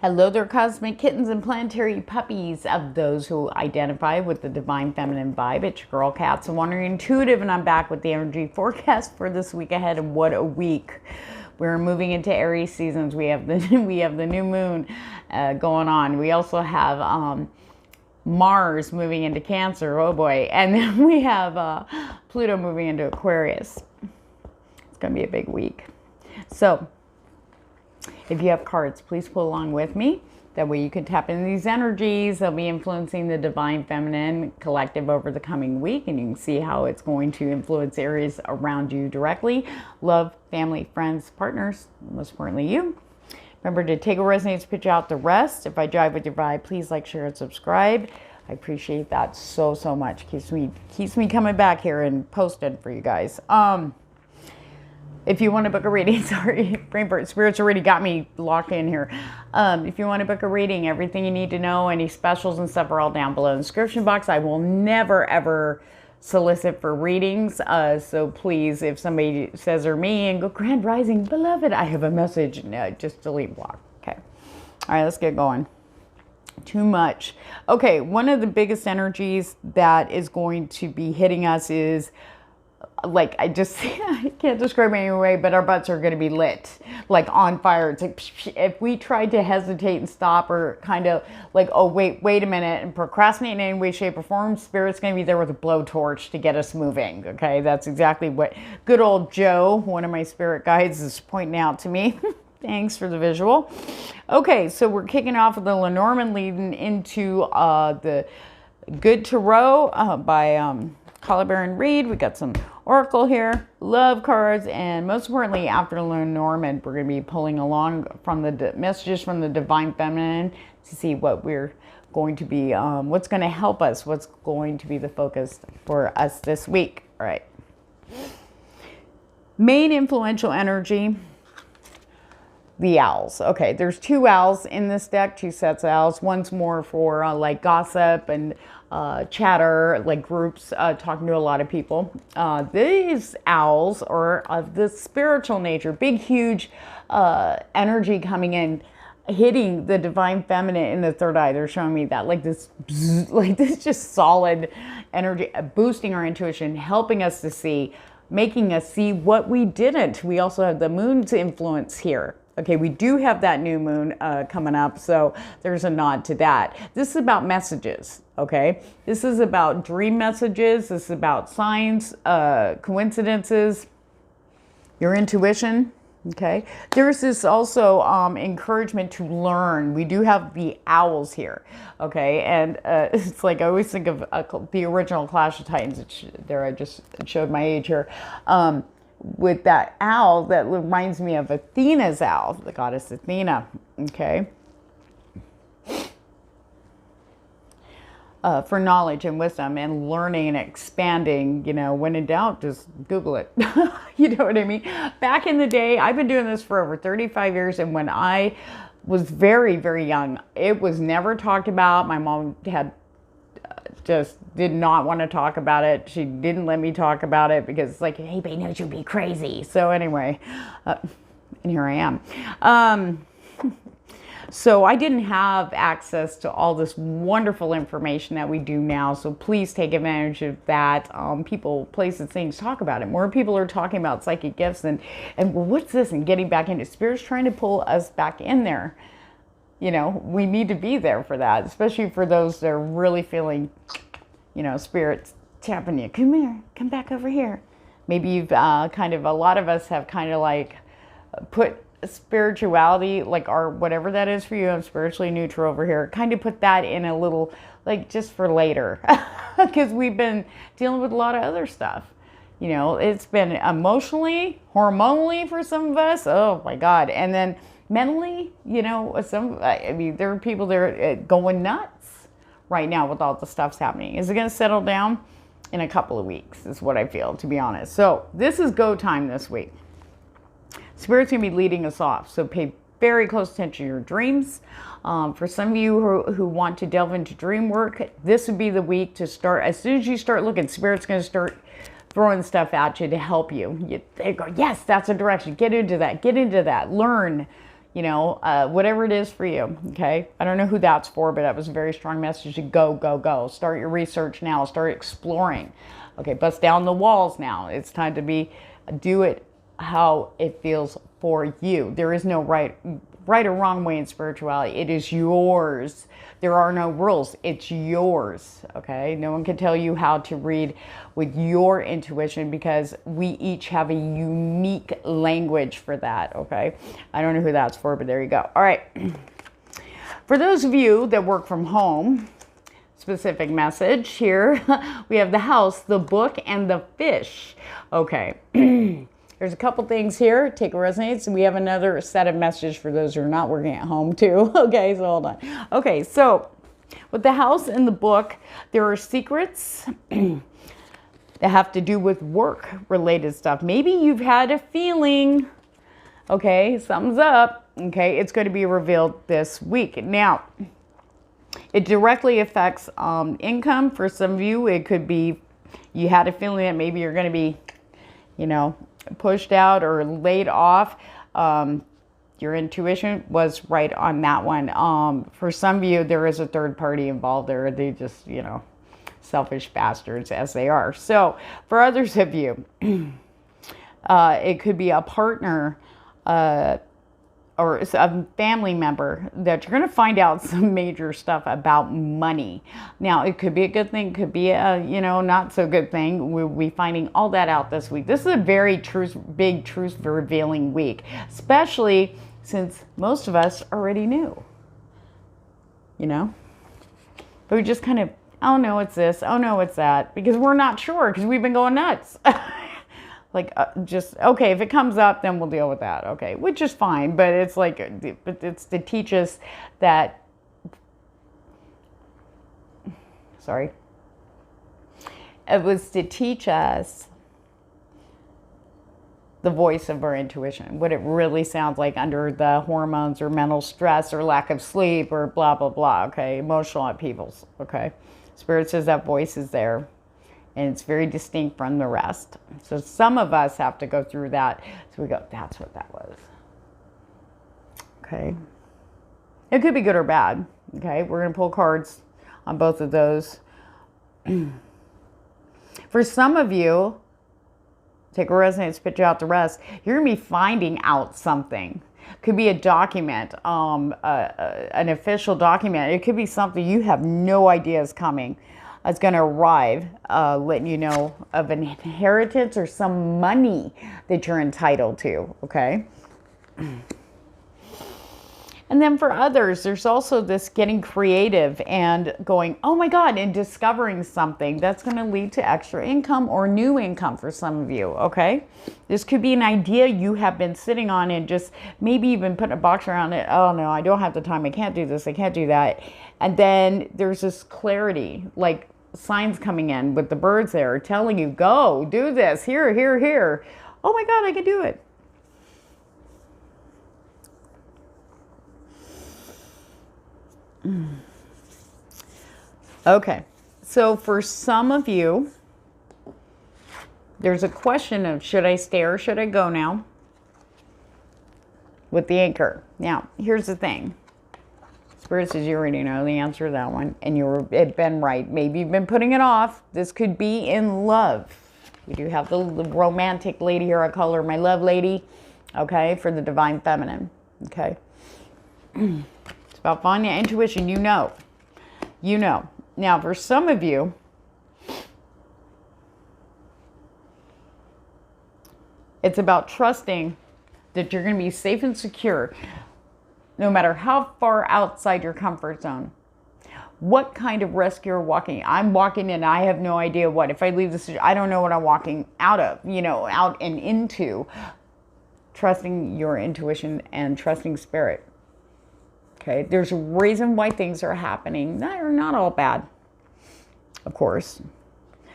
Hello there, cosmic kittens and planetary puppies of those who identify with the divine feminine vibe. It's your girl Catz, a wandering intuitive, and I'm back with the energy forecast for this week ahead. And what a week! We're moving into Aries seasons. We have the new moon going on. We also have Mars moving into Cancer. Oh boy! And then we have Pluto moving into Aquarius. It's going to be a big week. So if you have cards, please pull along with me. That way you can tap into these energies. They'll be influencing the divine feminine collective over the coming week, and you can see how it's going to influence areas around you directly. Love, family, friends, partners, most importantly you. Remember to take what resonates, pitch out the rest. If I jive with your vibe, please like, share, and subscribe. I appreciate that so much. Keeps me coming back here and posting for you guys. If you want to book a reading, sorry, Brainbird Spirits already got me locked in here. If you want to book a reading, everything you need to know, any specials and stuff are all down below in the description box. I will never, ever solicit for readings. So please, if somebody says they're me and go, Grand Rising, beloved, I have a message. No, just delete block. Okay. All right, let's get going. Too much. Okay, one of the biggest energies that is going to be hitting us is, like, I can't describe it anyway, but our butts are going to be lit, like on fire. It's like, if we tried to hesitate and stop, or kind of like, oh, wait a minute, and procrastinate in any way, shape, or form, Spirit's going to be there with a blowtorch to get us moving. Okay, that's exactly what good old Joe, one of my spirit guides, is pointing out to me. Thanks for the visual. Okay, so we're kicking off with the Lenormand leading into the Good Tarot by Collar Baron Reed. We got some Oracle here, love cards, and most importantly, after Lenormand, we're going to be pulling along from the messages from the divine feminine to see what we're going to be, what's going to help us, what's going to be the focus for us this week. All right. Main influential energy, the owls. Okay, there's two owls in this deck, two sets of owls. One's more for like gossip and chatter, like groups talking to a lot of people. These owls are of the spiritual nature, big, huge energy coming in, hitting the divine feminine in the third eye. They're showing me that, like this just solid energy, boosting our intuition, helping us to see, making us see what we didn't. We also have the moon's influence here. Okay, we do have that new moon coming up, so there's a nod to that. This is about messages, okay? This is about dream messages. This is about signs, coincidences, your intuition, okay? There's this also encouragement to learn. We do have the owls here, okay? And it's like, I always think of the original Clash of Titans. There, I just showed my age here. With that owl that reminds me of Athena's owl, the goddess Athena, okay? For knowledge and wisdom and learning and expanding, you know, when in doubt, just Google it. You know what I mean? Back in the day, I've been doing this for over 35 years, and when I was very, very young, it was never talked about. My mom had just did not want to talk about it. She didn't let me talk about it because it's like, hey, babe, knows you'd be crazy. So anyway, and here I am. So I didn't have access to all this wonderful information that we do now. So please take advantage of that. People, places, things, talk about it. More people are talking about psychic gifts and well, what's this? And getting back into Spirit's trying to pull us back in there. You know, we need to be there for that, especially for those that are really feeling, you know, Spirit's tapping you. Come here, come back over here. Maybe you've a lot of us have kind of like put spirituality, like our, whatever that is for you, I'm spiritually neutral over here, kind of put that in a little, like, just for later, because we've been dealing with a lot of other stuff. You know, it's been emotionally, hormonally for some of us. Oh my God. And then mentally, you know, I mean, there are people there going nuts right now with all the stuff's happening. Is it going to settle down? In a couple of weeks is what I feel, to be honest. So this is go time this week. Spirit's going to be leading us off. So pay very close attention to your dreams. For some of you who want to delve into dream work, this would be the week to start. As soon as you start looking, Spirit's going to start throwing stuff at you to help you. They go, yes, that's a direction. Get into that. Learn. you know, whatever it is for you, okay? I don't know who that's for, but that was a very strong message to go, go, go. Start your research now. Start exploring. Okay, bust down the walls now. It's time to do it how it feels for you. There is no right or wrong way in spirituality. It is yours. There are no rules. It's yours, okay? No one can tell you how to read with your intuition because we each have a unique language for that, okay? I don't know who that's for, but there you go. All right. For those of you that work from home, specific message here, we have the house, the book, and the fish. Okay. There's a couple things here. Take a resonates. We have another set of messages for those who are not working at home too. Okay, so hold on. Okay, so with the house and the book, there are secrets that have to do with work-related stuff. Maybe you've had a feeling, okay, something's up. Okay, it's going to be revealed this week. Now, it directly affects income. For some of you, it could be you had a feeling that maybe you're going to be, you know, pushed out or laid off. Your intuition was right on that one. For some of you, there is a third party involved there. They just, you know, selfish bastards as they are. So for others of you, it could be a partner or a family member that you're going to find out some major stuff about money. Now, it could be a good thing, could be a, you know, not so good thing. We'll be finding all that out this week. This is a very big truth revealing week, especially since most of us already knew, you know, but we just kind of, oh no, it's this, oh no, it's that, because we're not sure because we've been going nuts. Like, just, okay, if it comes up, then we'll deal with that. Okay, which is fine, but it's like, but it's to teach us that, sorry. It was to teach us the voice of our intuition, what it really sounds like under the hormones or mental stress or lack of sleep or blah, blah, blah, okay, emotional upheavals, okay. Spirit says that voice is there. And it's very distinct from the rest. So some of us have to go through that. So we go, that's what that was. Okay. It could be good or bad. Okay. We're going to pull cards on both of those. For some of you, take a resonance, spit out the rest. You're going to be finding out something. Could be a document, an official document. It could be something you have no idea is coming. It's going to arrive, letting you know of an inheritance or some money that you're entitled to, okay? And then for others, there's also this getting creative and going, oh my God, and discovering something that's going to lead to extra income or new income for some of you, okay? This could be an idea you have been sitting on and just maybe even putting a box around it. Oh no, I don't have the time. I can't do this. I can't do that. And then there's this clarity, like signs coming in with the birds there telling you, go, do this, here, here, here. Oh my God, I can do it. Okay, so for some of you, there's a question of should I stay or should I go now with the anchor. Now, here's the thing. Spirit says you already know the answer to that one, and you've been right. Maybe you've been putting it off. This could be in love. We do have the romantic lady here. I call her my love lady, okay, for the divine feminine, okay? It's about finding your intuition. You know. You know. Now, for some of you, it's about trusting that you're going to be safe and secure no matter how far outside your comfort zone. What kind of risk you're walking. I'm walking and I have no idea what. If I leave this, I don't know what I'm walking out of, you know, out and into. Trusting your intuition and trusting spirit. Okay, there's a reason why things are happening. They're not all bad, of course.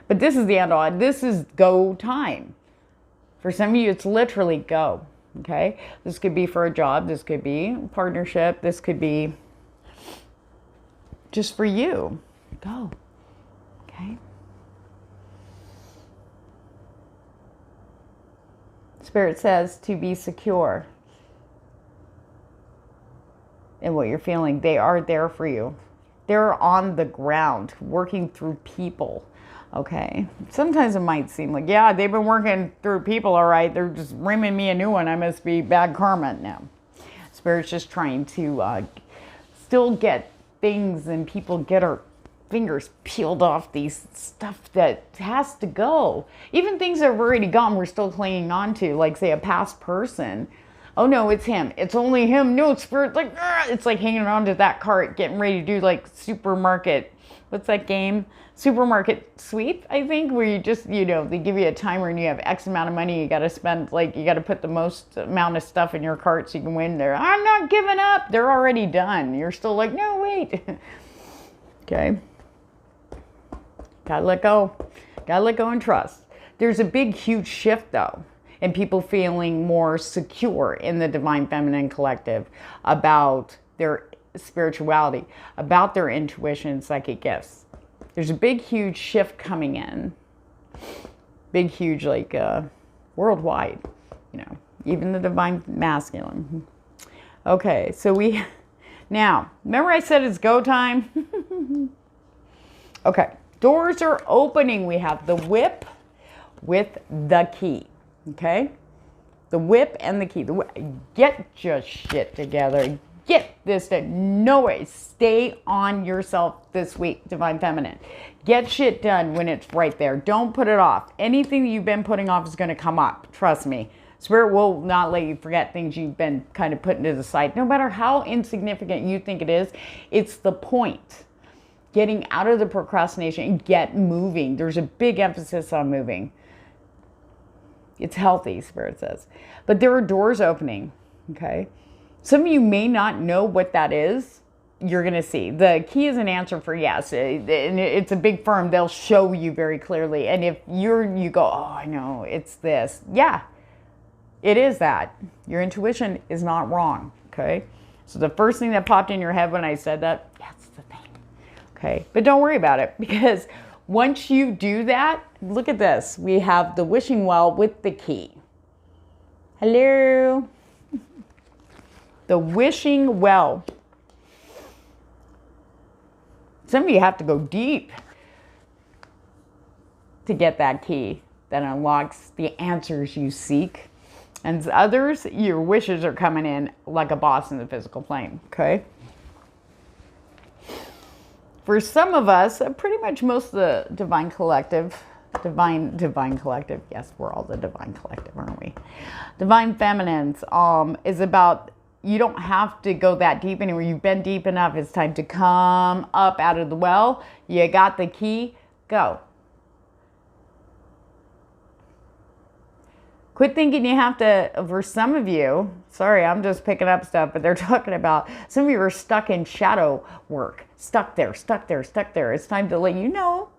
But this is the end all. This is go time. For some of you, it's literally go. Okay, this could be for a job, this could be a partnership, this could be just for you. Go. Okay. Spirit says to be secure. and what you're feeling. They are there for you. They're on the ground working through people. Okay. Sometimes it might seem like, yeah, they've been working through people. All right. They're just ringing me a new one. I must be bad karma now. Spirit's just trying to still get things, and people get our fingers peeled off these stuff that has to go. Even things that have already gone, we're still clinging on to, like say a past person. Oh no, it's him. It's only him. No, Spirit, like, it's like hanging on to that cart, getting ready to do like supermarket. What's that game? Supermarket sweep, I think, where you just, you know, they give you a timer and you have X amount of money you got to spend. Like, you got to put the most amount of stuff in your cart so you can win there. I'm not giving up. They're already done. You're still like, no, wait. Okay. Gotta let go. Gotta let go and trust. There's a big, huge shift, though, and people feeling more secure in the Divine Feminine Collective about their spirituality, about their intuition, psychic gifts. There's a big, huge shift coming in. Big, huge, like worldwide, you know, even the Divine Masculine. Okay, so now, remember I said it's go time? Okay, doors are opening. We have the whip with the key, okay? The whip and the key. Get your shit together. Get this done. No way. Stay on yourself this week, Divine Feminine. Get shit done when it's right there. Don't put it off. Anything that you've been putting off is going to come up. Trust me. Spirit will not let you forget things you've been kind of putting to the side. No matter how insignificant you think it is, it's the point. Getting out of the procrastination and get moving. There's a big emphasis on moving. It's healthy, Spirit says. But there are doors opening, okay? Some of you may not know what that is. You're going to see. The key is an answer for yes. And it's a big firm. They'll show you very clearly. And if you go, oh, I know, it's this. Yeah, it is that. Your intuition is not wrong, okay? So the first thing that popped in your head when I said that, that's the thing, okay? But don't worry about it, because once you do that, look at this. We have the wishing well with the key. Hello. The wishing well. Some of you have to go deep to get that key that unlocks the answers you seek. And others, your wishes are coming in like a boss in the physical plane, okay? For some of us, pretty much most of the Divine Collective, yes, we're all the Divine Collective, aren't we? Divine Feminines is about, you don't have to go that deep anymore. You've been deep enough. It's time to come up out of the well. You got the key. Go. Quit thinking you have to, for some of you, sorry, I'm just picking up stuff, but they're talking about, some of you are stuck in shadow work. Stuck there, stuck there, stuck there. It's time to let you know,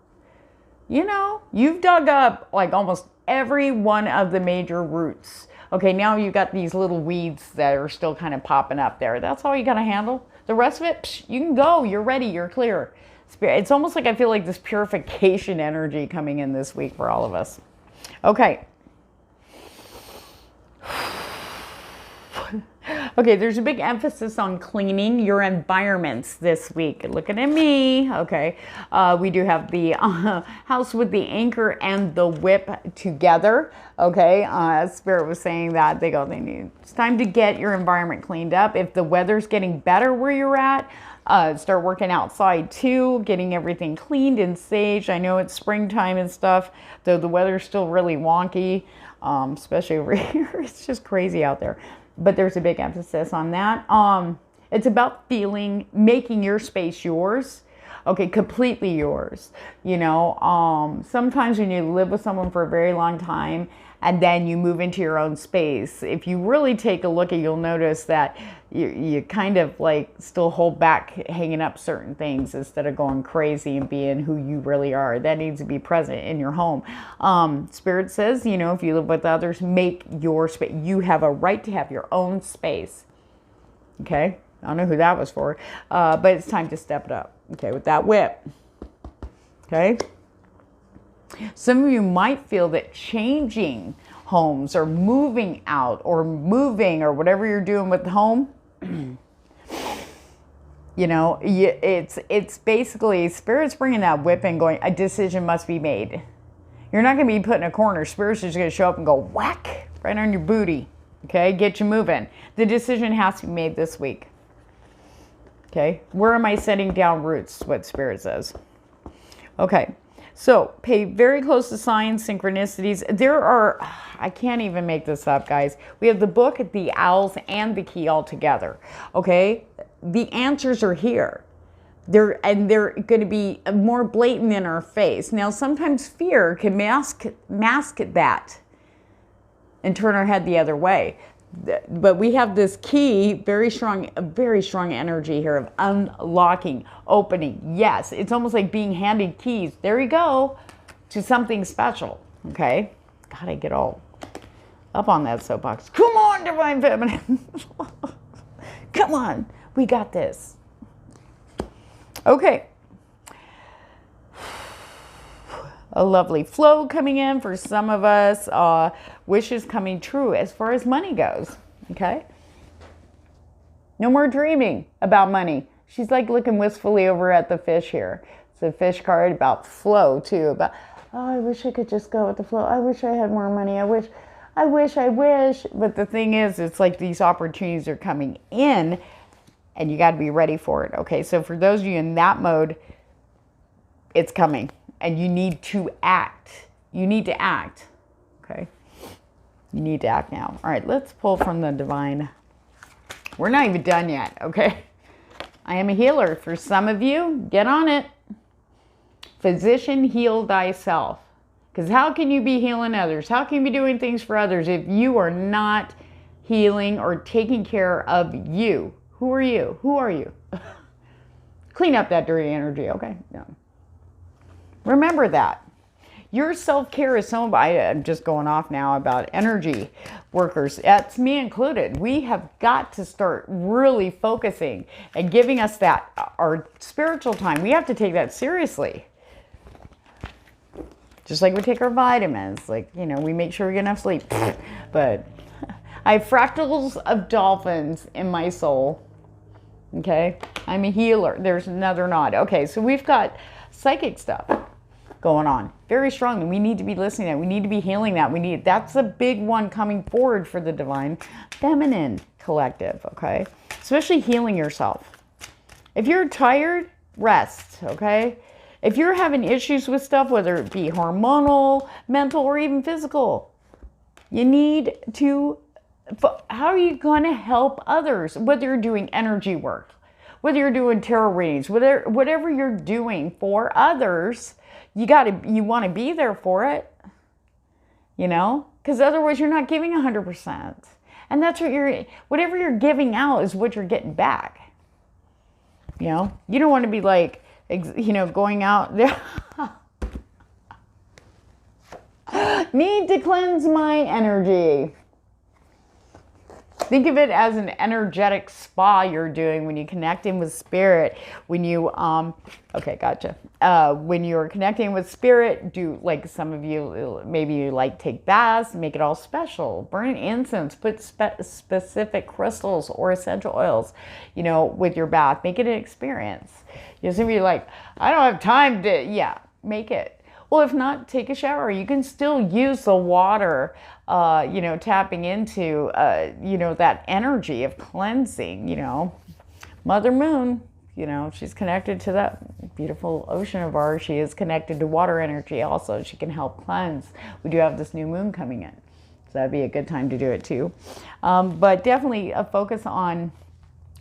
you've dug up like almost every one of the major roots. Okay, now you got these little weeds that are still kind of popping up there. That's all you got to handle. The rest of it, psh, you can go. You're ready. You're clear. It's almost like I feel like this purification energy coming in this week for all of us. Okay. Okay, there's a big emphasis on cleaning your environments this week. Looking at me. Okay, we do have the house with the anchor and the whip together. Okay, Spirit was saying that it's time to get your environment cleaned up. If the weather's getting better where you're at, start working outside too, getting everything cleaned and saged. I know it's springtime and stuff, though the weather's still really wonky, especially over here. It's just crazy out there. But there's a big emphasis on that. It's about making your space yours. Okay, completely yours. Sometimes when you live with someone for a very long time and then you move into your own space, if you really take a look you'll notice that you kind of like still hold back hanging up certain things instead of going crazy and being who you really are. That needs to be present in your home. Spirit says, if you live with others, make your space. You have a right to have your own space. Okay? I don't know who that was for, but it's time to step it up. Okay, with that whip. Okay? Some of you might feel that changing homes or moving out or moving or whatever you're doing with the home, You know, it's basically Spirit's bringing that whip in going, a decision must be made. You're not going to be put in a corner. Spirit's just going to show up and go whack right on your booty. Okay, get you moving. The decision has to be made this week. Okay, where am I setting down roots? What Spirit says. Okay, so pay very close to signs, synchronicities. There are, I can't even make this up, guys. We have the book, the owls, and the key all together. Okay, the answers are here. They're going to be more blatant in our face. Now, sometimes fear can mask that and turn our head the other way. But we have this key, very strong energy here of unlocking, opening. Yes, it's almost like being handed keys. There you go, to something special. Okay, gotta get all up on that soapbox. Come on, Divine Feminine. Come on, we got this. Okay. A lovely flow coming in for some of us. Wishes coming true as far as money goes. Okay. No more dreaming about money. She's like looking wistfully over at the fish here. It's a fish card about flow too. About, oh, I wish I could just go with the flow. I wish I had more money. I wish. But the thing is, it's like these opportunities are coming in and you got to be ready for it. Okay. So for those of you in that mode, it's coming. And you need to act. You need to act. Okay. You need to act now. All right, let's pull from the divine. We're not even done yet, okay? I am a healer. For some of you, get on it. Physician, heal thyself. Because how can you be healing others? How can you be doing things for others if you are not healing or taking care of you? Who are you? Who are you? Clean up that dirty energy, okay? No. Remember that. Your self-care is so, I'm just going off now about energy workers. That's me included. We have got to start really focusing and giving us that, our spiritual time. We have to take that seriously. Just like we take our vitamins. Like, you know, we make sure we get enough sleep. But I have fractals of dolphins in my soul. Okay? I'm a healer. There's another nod. Okay, so we've got psychic stuff going on very strongly. We need to be listening to that. We need to be healing that. That's a big one coming forward for the Divine Feminine collective, okay? Especially healing yourself. If you're tired, rest, okay? If you're having issues with stuff, whether it be hormonal, mental, or even physical, you need to, how are you going to help others? Whether you're doing energy work, whether you're doing tarot readings, whatever you're doing for others, you want to be there for it, you know, because otherwise you're not giving 100%. And that's what whatever you're giving out is what you're getting back. You know, you don't want to be like, you know, going out there. Need to cleanse my energy. Think of it as an energetic spa you're doing when you connect in with spirit. When you, okay, gotcha. When you're connecting with spirit, do, like some of you, maybe you like take baths, make it all special. Burn incense, put specific crystals or essential oils, you know, with your bath. Make it an experience. You know, some of you are like, I don't have time to, yeah, make it. Well, if not, take a shower. You can still use the water, you know, tapping into, you know, that energy of cleansing, you know. Mother Moon, you know, she's connected to that beautiful ocean of ours. She is connected to water energy also. She can help cleanse. We do have this new moon coming in. So that'd be a good time to do it too. But definitely a focus on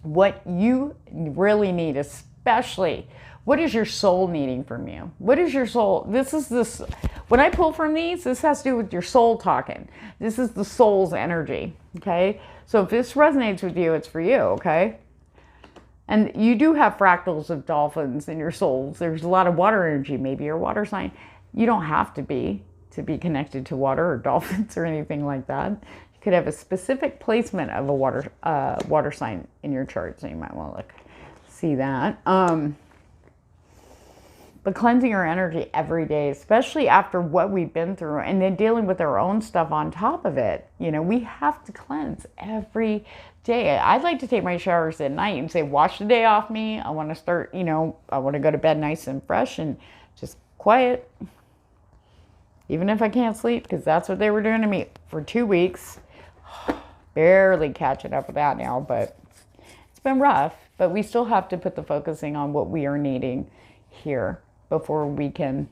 what you really need, especially what is your soul needing from you? What is your soul? When I pull from these, this has to do with your soul talking. This is the soul's energy, okay? So if this resonates with you, it's for you, okay? And you do have fractals of dolphins in your souls. There's a lot of water energy. Maybe you're a water sign. You don't have to be connected to water or dolphins or anything like that. You could have a specific placement of a water sign in your chart, so you might want to see that. But cleansing our energy every day, especially after what we've been through, and then dealing with our own stuff on top of it. You know, we have to cleanse every day. I'd like to take my showers at night and say, wash the day off me. I want to start, you know, I want to go to bed nice and fresh and just quiet. Even if I can't sleep, because that's what they were doing to me for 2 weeks. Barely catching up with that now, but it's been rough. But we still have to put the focusing on what we are needing here before we can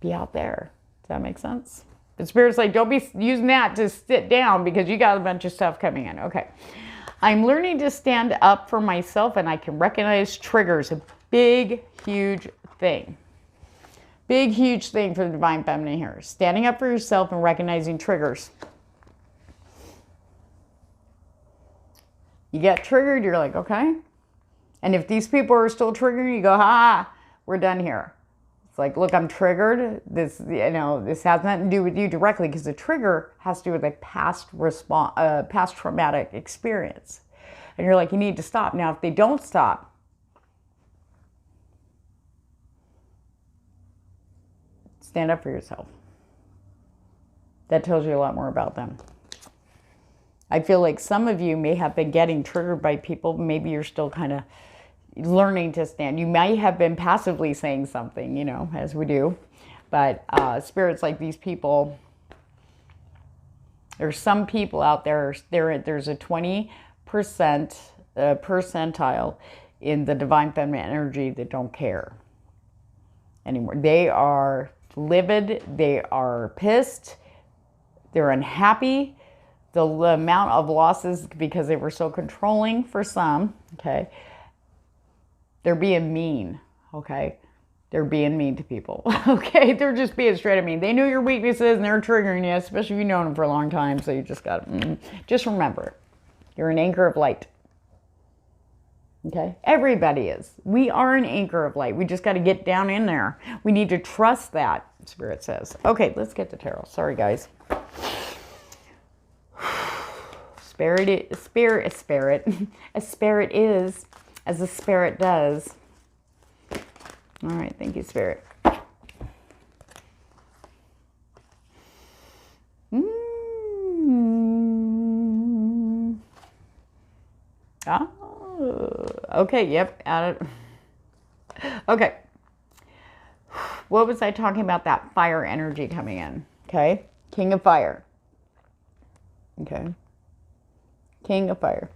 be out there. Does that make sense? But Spirit's like, don't be using that to sit down because you got a bunch of stuff coming in. Okay. I'm learning to stand up for myself and I can recognize triggers. A big, huge thing. Big, huge thing for the Divine Feminine here. Standing up for yourself and recognizing triggers. You get triggered, you're like, okay. And if these people are still triggering, you go, we're done here. It's like, look, I'm triggered. This, you know, this has nothing to do with you directly because the trigger has to do with a past traumatic experience. And you're like, you need to stop. Now, if they don't stop, stand up for yourself. That tells you a lot more about them. I feel like some of you may have been getting triggered by people. Maybe you're still kind of learning to stand. You might have been passively saying something, you know, as we do. But Spirit's like these people. There's some people out there. There's a 20% percentile in the Divine Feminine energy that don't care anymore. They are livid. They are pissed. They're unhappy. The amount of losses because they were so controlling for some, okay? They're being mean, okay? They're being mean to people, okay? They're just being straight up mean. They know your weaknesses and they're triggering you, especially if you've known them for a long time. So you just got to, just remember, you're an anchor of light, okay? Everybody is. We are an anchor of light. We just got to get down in there. We need to trust that, Spirit says. Okay, let's get to tarot. Sorry, guys. A spirit is as a spirit does. All right, thank you, Spirit. Oh, okay, yep, add it. Okay. What was I talking about? That fire energy coming in, okay? King of Fire. Okay. King of Fire.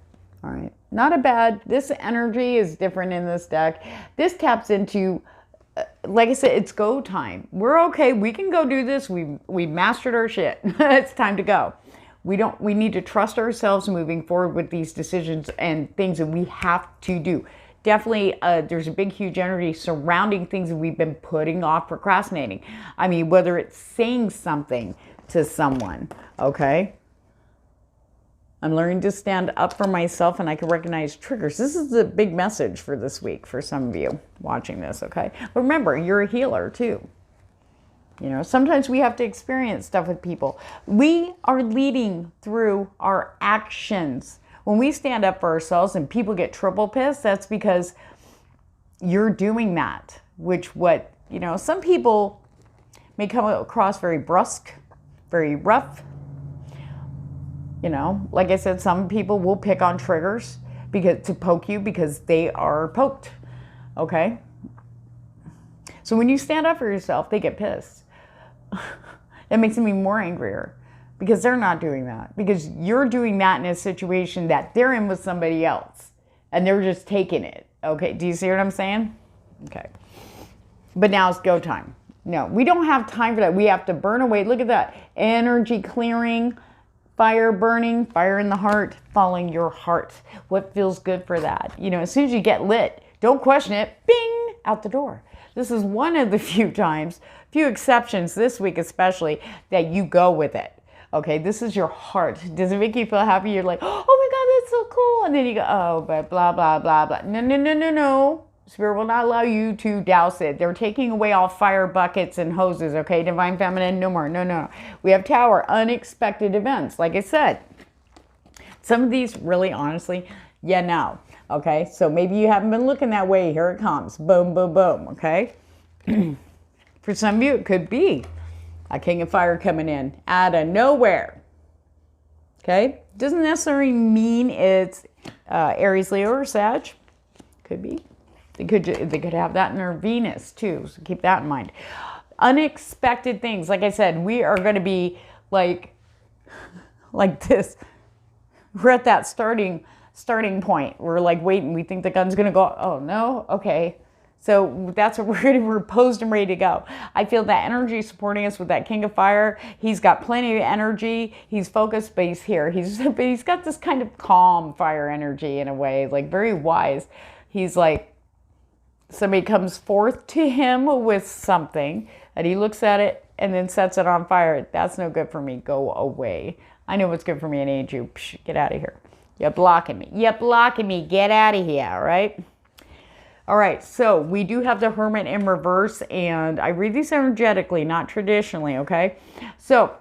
All right. Not a bad. This energy is different in this deck. This taps into, like I said, it's go time. We're okay. We can go do this. We mastered our shit. It's time to go. We need to trust ourselves moving forward with these decisions and things that we have to do. Definitely, there's a big, huge energy surrounding things that we've been putting off, procrastinating. I mean, whether it's saying something to someone, okay? I'm learning to stand up for myself and I can recognize triggers. This is a big message for this week for some of you watching this, okay? But remember, you're a healer too. You know, sometimes we have to experience stuff with people. We are leading through our actions. When we stand up for ourselves and people get triple pissed, that's because you're doing that, which you know, some people may come across very brusque, very rough. You know, like I said, some people will pick on triggers to poke you because they are poked, okay? So when you stand up for yourself, they get pissed. That makes them even more angrier because they're not doing that. Because you're doing that in a situation that they're in with somebody else and they're just taking it, okay? Do you see what I'm saying? Okay. But now it's go time. No, we don't have time for that. We have to burn away. Look at that. Energy clearing. Fire burning, fire in the heart, following your heart. What feels good for that? You know, as soon as you get lit, don't question it, bing, out the door. This is one of the few exceptions this week especially, that you go with it. Okay, this is your heart. Does it make you feel happy? You're like, oh my God, that's so cool. And then you go, oh, but blah, blah, blah, blah. No, no, no, no, no. Spirit will not allow you to douse it. They're taking away all fire buckets and hoses, okay? Divine Feminine, no more. No, no. We have Tower, unexpected events. Like I said, some of these really, honestly, no. Okay? So maybe you haven't been looking that way. Here it comes. Boom, boom, boom, okay? For some of you, it could be a king of fire coming in out of nowhere. Okay? Doesn't necessarily mean it's Aries, Leo, or Sag. Could be. They could have that in their Venus too, so keep that in mind. Unexpected things. Like I said, we are going to be like this. We're at that starting point. We're like waiting. We think the gun's going to go. Oh, no? Okay. So that's what we're posed and ready to go. I feel that energy supporting us with that King of Fire. He's got plenty of energy. He's focused, but he's here. But he's got this kind of calm fire energy in a way, like very wise. He's like, somebody comes forth to him with something, and he looks at it and then sets it on fire. That's no good for me. Go away. I know what's good for me and ain't you. Psh, get out of here. You're blocking me. You're blocking me. Get out of here, all right? All right, so we do have the Hermit in reverse, and I read these energetically, not traditionally, okay? So,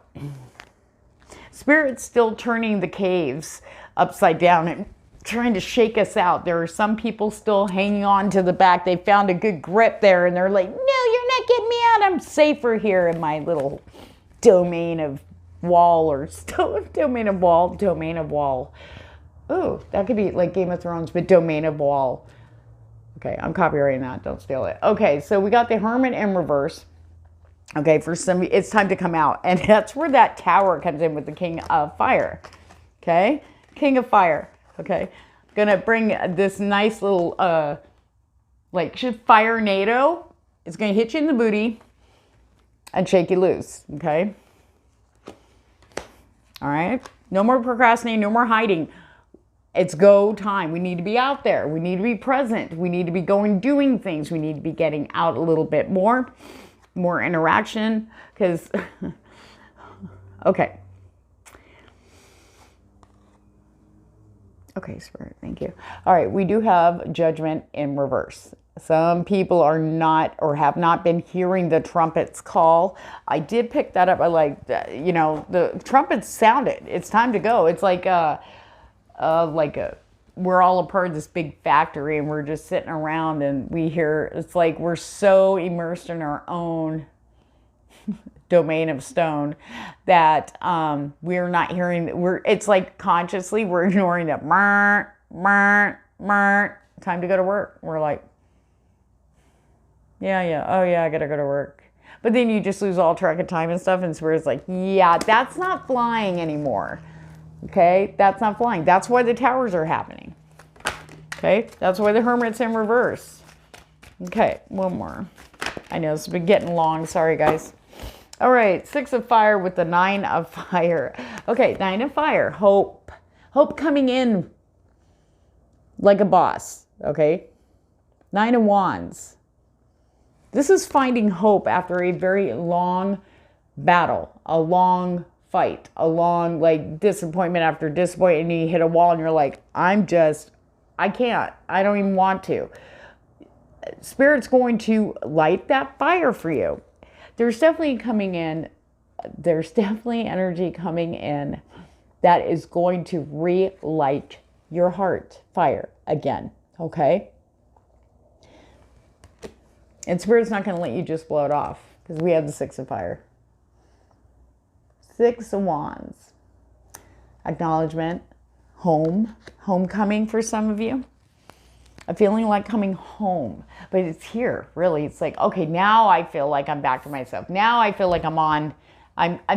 Spirit's still turning the caves upside down and trying to shake us out. There are some people still hanging on to the back. They found a good grip there, and they're like, no, you're not getting me out. I'm safer here in my little domain of wall, or domain of wall. Oh, that could be like Game of Thrones, but domain of wall. Okay, I'm copyrighting that. Don't steal it. Okay, so we got the Hermit in reverse. Okay, for some, it's time to come out. And that's where that Tower comes in with the King of Fire. Okay, King of Fire. Okay, gonna bring this nice little, like, fire NATO. It's gonna hit you in the booty and shake you loose. Okay. All right. No more procrastinating. No more hiding. It's go time. We need to be out there. We need to be present. We need to be doing things. We need to be getting out a little bit more interaction. Because, okay. Okay, Spirit, thank you. All right, we do have Judgment in reverse. Some people are not or have not been hearing the trumpets call. I did pick that up. I like, the trumpets sounded. It's time to go. It's like we're all a part of this big factory, and we're just sitting around and we hear, it's like we're so immersed in our own domain of stone that we're not hearing, it's like consciously we're ignoring that time to go to work. We're like, yeah, oh yeah, I gotta go to work. But then you just lose all track of time and stuff, and Spirit's like, yeah, that's not flying anymore. Okay, that's not flying. That's why the towers are happening. Okay, that's why the Hermit's in reverse. Okay, one more. I know this has been getting long. Sorry, guys. All right, 6 of Fire with the 9 of Fire. Okay, 9 of Fire. Hope. Hope coming in like a boss. Okay, 9 of Wands. This is finding hope after a very long battle, a long fight, a long, like, disappointment after disappointment, and you hit a wall and you're like, I can't, I don't even want to. Spirit's going to light that fire for you. There's definitely energy coming in that is going to relight your heart fire again, okay? And Spirit's not going to let you just blow it off, because we have the 6 of Fire. 6 of Wands. Acknowledgement. Home. Homecoming for some of you. A feeling like coming home. But it's here, really. It's like, okay, now I feel like I'm back to myself. Now I feel like I'm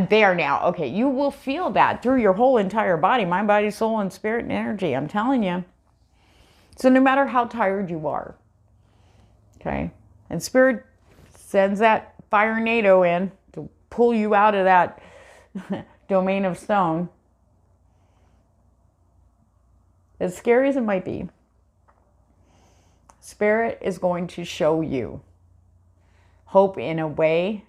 there now. Okay, you will feel that through your whole entire body. Mind, body, soul, and spirit and energy. I'm telling you. So no matter how tired you are. Okay. And Spirit sends that fire NATO in to pull you out of that domain of stone. As scary as it might be, Spirit is going to show you hope in a way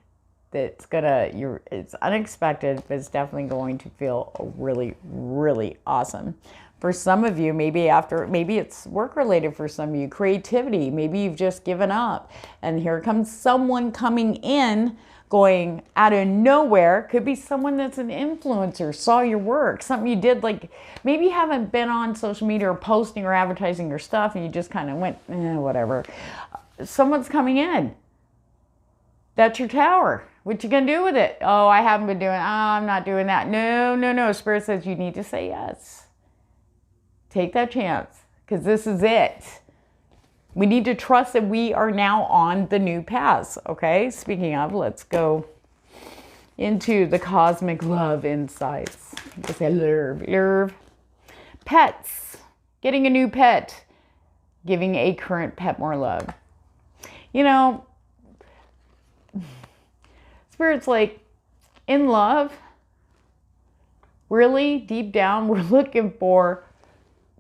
that's it's unexpected, but it's definitely going to feel really, really awesome. For some of you, maybe it's work related for some of you, creativity, maybe you've just given up, and here comes someone coming in, going out of nowhere. Could be someone that's an influencer, saw your work, something you did, like maybe you haven't been on social media or posting or advertising your stuff, and you just kind of went, whatever. Someone's coming in That's your tower. What you gonna do with it? Oh, I haven't been doing, I'm not doing that. No. Spirit says you need to say yes. Take that chance, because this is it. We need to trust that we are now on the new path, okay? Speaking of, let's go into the cosmic love insights. Just say love. Pets. Getting a new pet. Giving a current pet more love. You know, Spirit's like, in love, really, deep down, we're looking for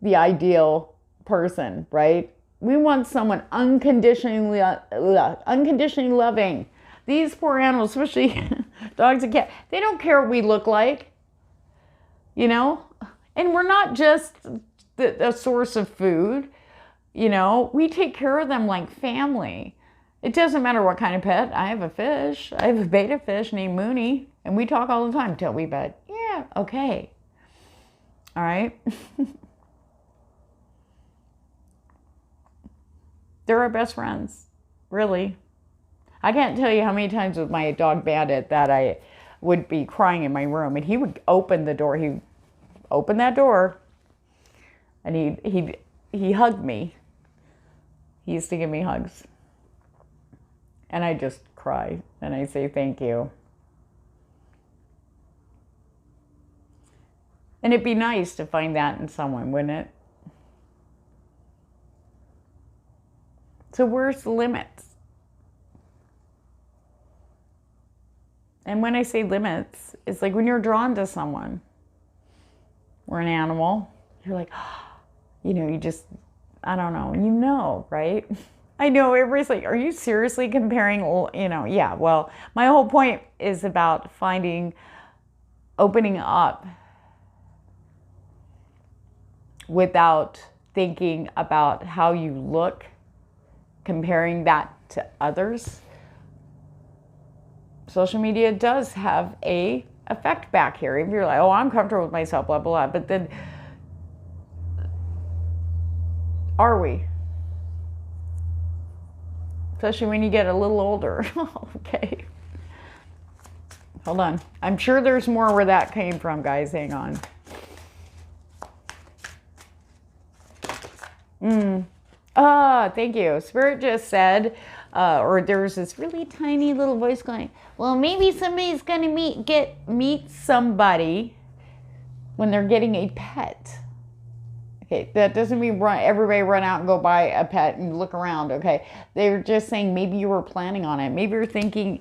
the ideal person, right? We want someone unconditionally loving. These poor animals, especially dogs and cats, they don't care what we look like, you know? And we're not just a source of food, you know? We take care of them like family. It doesn't matter what kind of pet. I have a fish. I have a beta fish named Mooney, and we talk all the time till we bed. Yeah, okay. All right? They're our best friends, really. I can't tell you how many times with my dog Bandit that I would be crying in my room, and he would open the door. He'd open that door, and he hugged me. He used to give me hugs. And I just cry, and I say thank you. And it'd be nice to find that in someone, wouldn't it? So where's the limits? And when I say limits, it's like when you're drawn to someone or an animal, you're like, you know, you just, I don't know, and you know, right? I know, everybody's like, are you seriously comparing, you know, yeah, well, my whole point is about opening up without thinking about how you look, comparing that to others. Social media does have a effect back here. If you're like, oh, I'm comfortable with myself, blah, blah, blah, but then, are we? Especially when you get a little older. Okay. Hold on. I'm sure there's more where that came from, guys. Hang on. Thank you. Spirit just said, or there was this really tiny little voice going, well, maybe somebody's going to meet somebody when they're getting a pet. Okay, that doesn't mean everybody run out and go buy a pet and look around, okay? They're just saying maybe you were planning on it. Maybe you're thinking,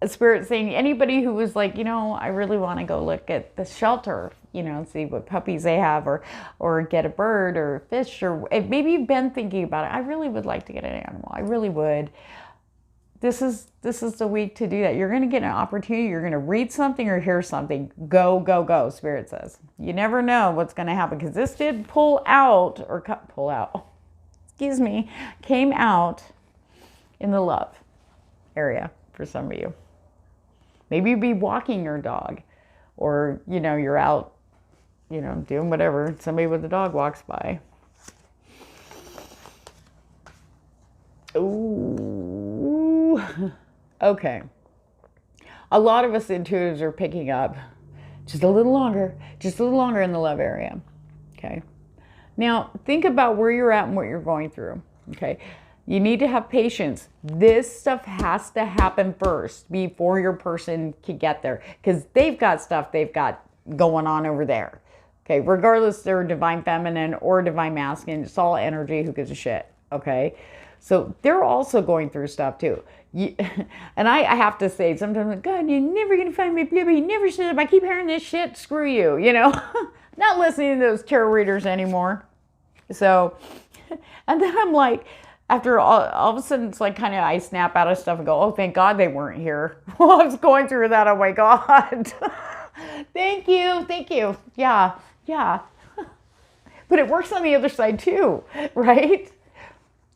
Spirit saying anybody who was like, you know, I really want to go look at the shelter, you know, see what puppies they have, or get a bird or a fish, or maybe you've been thinking about it. I really would like to get an animal. I really would. This is the week to do that. You're going to get an opportunity. You're going to read something or hear something. Go, go, go, Spirit says. You never know what's going to happen, because this did pull out, excuse me, came out in the love area for some of you. Maybe you'd be walking your dog, or, you know, you're out, you know, doing whatever. Somebody with a dog walks by. Ooh. Okay. A lot of us intuitives are picking up just a little longer in the love area. Okay. Now, think about where you're at and what you're going through. Okay. You need to have patience. This stuff has to happen first before your person can get there, because they've got stuff they've got going on over there. Okay. Regardless, they're divine feminine or divine masculine. It's all energy. Who gives a shit? Okay. So they're also going through stuff too. And I have to say, sometimes, like, God, you're never going to find me, blah, blah, you never shut up. I keep hearing this shit. Screw you, you know. Not listening to those tarot readers anymore. So, and then I'm like, after all of a sudden, it's like kind of I snap out of stuff and go, oh, thank God they weren't here. Well, I was going through that. Oh, my God. Thank you. Yeah. But it works on the other side too, right?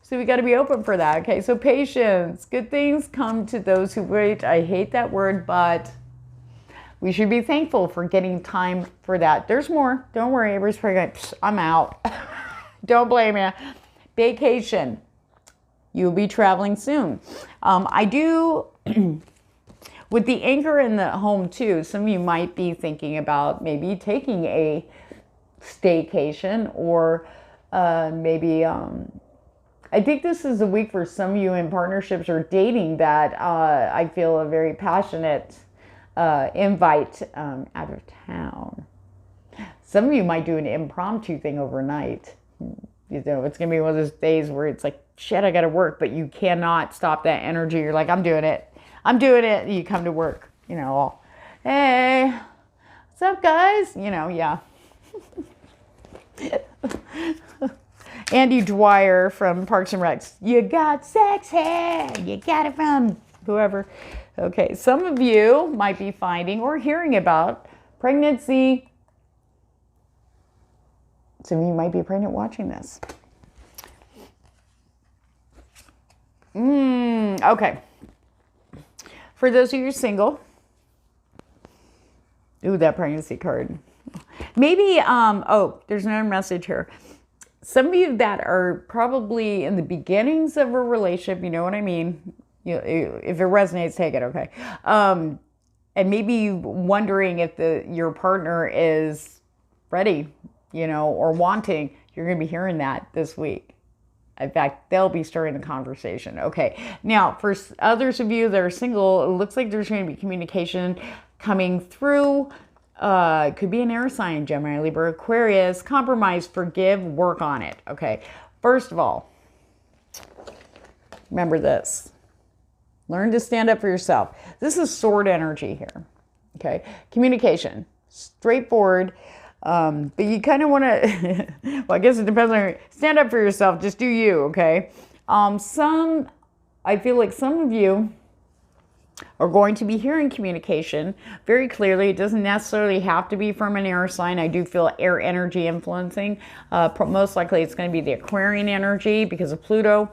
So we got to be open for that. Okay, so patience. Good things come to those who wait. I hate that word, but we should be thankful for getting time for that. There's more. Don't worry. Everybody's probably going, I'm out. Don't blame you. Vacation. You'll be traveling soon. I do, with the anchor in the home too, some of you might be thinking about maybe taking a staycation, or maybe, I think this is a week for some of you in partnerships or dating that I feel a very passionate invite out of town. Some of you might do an impromptu thing overnight. You know, it's going to be one of those days where it's like, shit, I got to work, but you cannot stop that energy. You're like, I'm doing it. I'm doing it. You come to work, you know, all, hey, what's up, guys? You know, yeah. Andy Dwyer from Parks and Recs. You got sex hair. You got it from whoever. Okay, some of you might be finding or hearing about pregnancy. Some of you might be pregnant watching this. Okay. For those of you single, ooh, that pregnancy card. Maybe, oh, there's another message here. Some of you that are probably in the beginnings of a relationship, you know what I mean? You know, if it resonates, take it, okay. And maybe wondering if your partner is ready, you know, or wanting. You're going to be hearing that this week. In fact, they'll be starting the conversation. Okay. Now, for others of you that are single, it looks like there's going to be communication coming through. It could be an air sign, Gemini, Libra, Aquarius. Compromise, forgive, work on it. Okay. First of all, remember this. Learn to stand up for yourself. This is sword energy here. Okay. Communication, straightforward. But you kind of want to, well, I guess it depends on, stand up for yourself. Just do you, okay? I feel like some of you are going to be hearing communication very clearly. It doesn't necessarily have to be from an air sign. I do feel air energy influencing. Most likely it's going to be the Aquarian energy because of Pluto.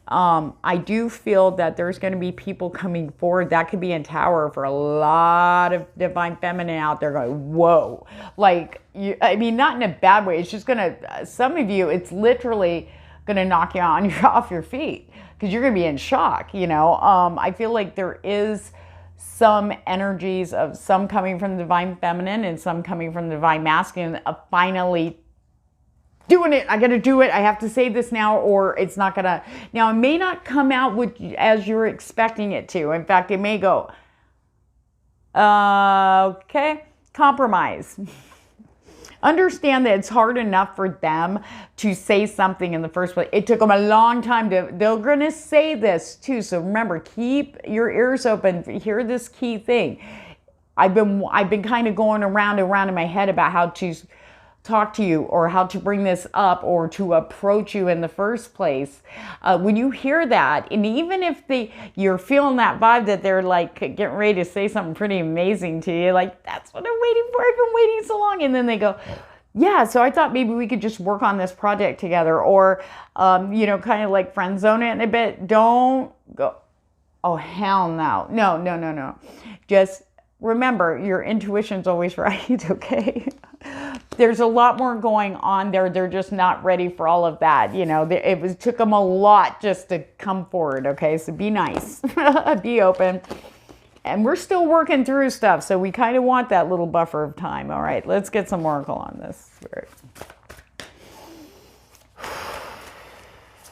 I do feel that there's going to be people coming forward. That could be in Tower for a lot of divine feminine out there going, whoa. Like, I mean, not in a bad way. It's just going to, some of you, it's literally going to knock you off your feet because you're going to be in shock, you know. I feel like there is some energies of some coming from the divine feminine and some coming from the divine masculine of finally doing it. I got to do it. I have to say this now, or it's not going to. Now, it may not come out as you're expecting it to. In fact, it may go, okay, compromise. Understand that it's hard enough for them to say something in the first place. It took them a long time they're going to say this too. So remember, keep your ears open. Hear this key thing. I've been kind of going around and around in my head about how to talk to you or how to bring this up or to approach you in the first place. When you hear that, and even if you're feeling that vibe that they're like getting ready to say something pretty amazing to you, like, that's what I'm waiting for, I've been waiting so long, and then they go, yeah, so I thought maybe we could just work on this project together, or you know, kind of like friend zone it in a bit. Don't go, oh hell no, no. Just remember, your intuition's always right. Okay. There's a lot more going on there. They're just not ready for all of that. You know, it took them a lot just to come forward. Okay, so be nice, be open. And we're still working through stuff, so we kind of want that little buffer of time. All right, let's get some oracle on this.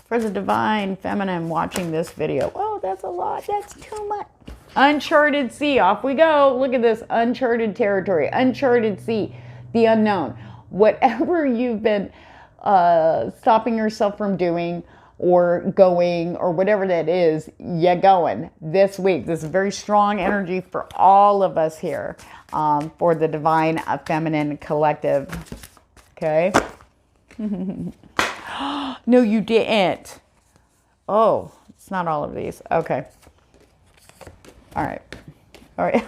For the divine feminine watching this video, oh, that's a lot. That's too much. Uncharted sea, off we go. Look at this, uncharted territory, uncharted sea. The unknown. Whatever you've been stopping yourself from doing or going or whatever that is, you're going this week. This is very strong energy for all of us here for the divine feminine collective. Okay. No, you didn't. Oh, it's not all of these. Okay. All right. All right.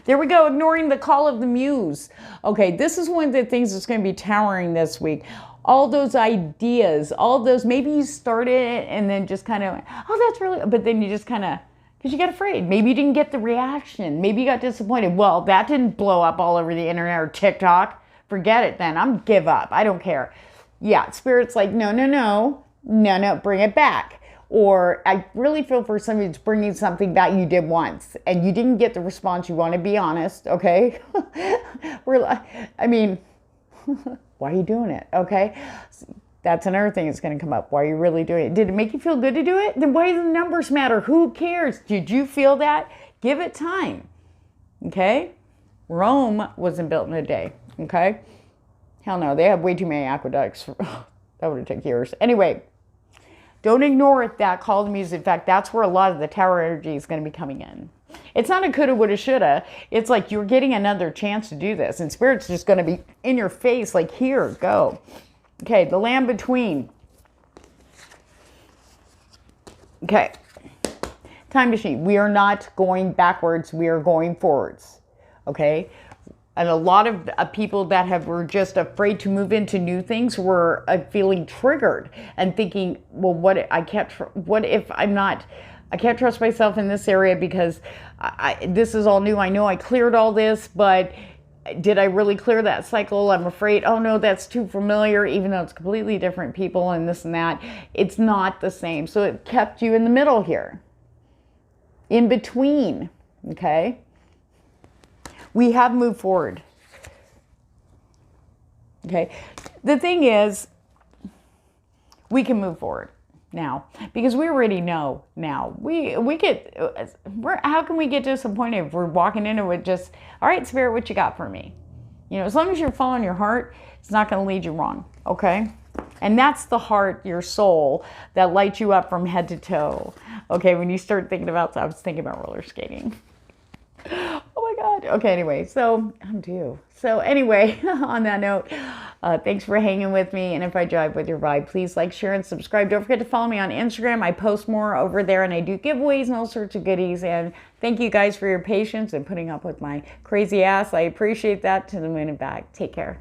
There we go. Ignoring the call of the muse. Okay, this is one of the things that's going to be towering this week. All those ideas, all those, maybe you started it and then just kind of, oh, that's really, but then you just kind of, because you got afraid. Maybe you didn't get the reaction. Maybe you got disappointed. Well, that didn't blow up all over the internet or TikTok. Forget it then. I'm give up. I don't care. Yeah, Spirit's like, no, bring it back. Or I really feel for somebody that's bringing something that you did once and you didn't get the response you want, to be honest, okay? I mean, why are you doing it, okay? That's another thing that's going to come up. Why are you really doing it? Did it make you feel good to do it? Then why do the numbers matter? Who cares? Did you feel that? Give it time, okay? Rome wasn't built in a day, okay? Hell no, they have way too many aqueducts. That would have taken years. Anyway, don't ignore it, that call to music. In fact, that's where a lot of the tower energy is going to be coming in. It's not a coulda, woulda, shoulda. It's like you're getting another chance to do this. And Spirit's just going to be in your face like, here, go. Okay, the land between. Okay. Time machine. We are not going backwards. We are going forwards. Okay. And a lot of people that were just afraid to move into new things were feeling triggered and thinking, well, what if I'm not, I can't trust myself in this area because this is all new. I know I cleared all this, but did I really clear that cycle? I'm afraid, oh no, that's too familiar, even though it's completely different people and this and that. It's not the same. So it kept you in the middle here. In between, okay? We have moved forward. Okay? The thing is, we can move forward now because we already know now. How can we get disappointed if we're walking into it just, all right, Spirit, what you got for me? You know, as long as you're following your heart, it's not going to lead you wrong, okay? And that's the heart, your soul, that lights you up from head to toe. Okay, when you start thinking about, I was thinking about roller skating. Oh my God. Okay, anyway, so I'm due. So anyway, on that note, thanks for hanging with me. And if I jive with your vibe, please like, share, and subscribe. Don't forget to follow me on Instagram. I post more over there and I do giveaways and all sorts of goodies. And thank you guys for your patience and putting up with my crazy ass. I appreciate that, to the moon and back. Take care.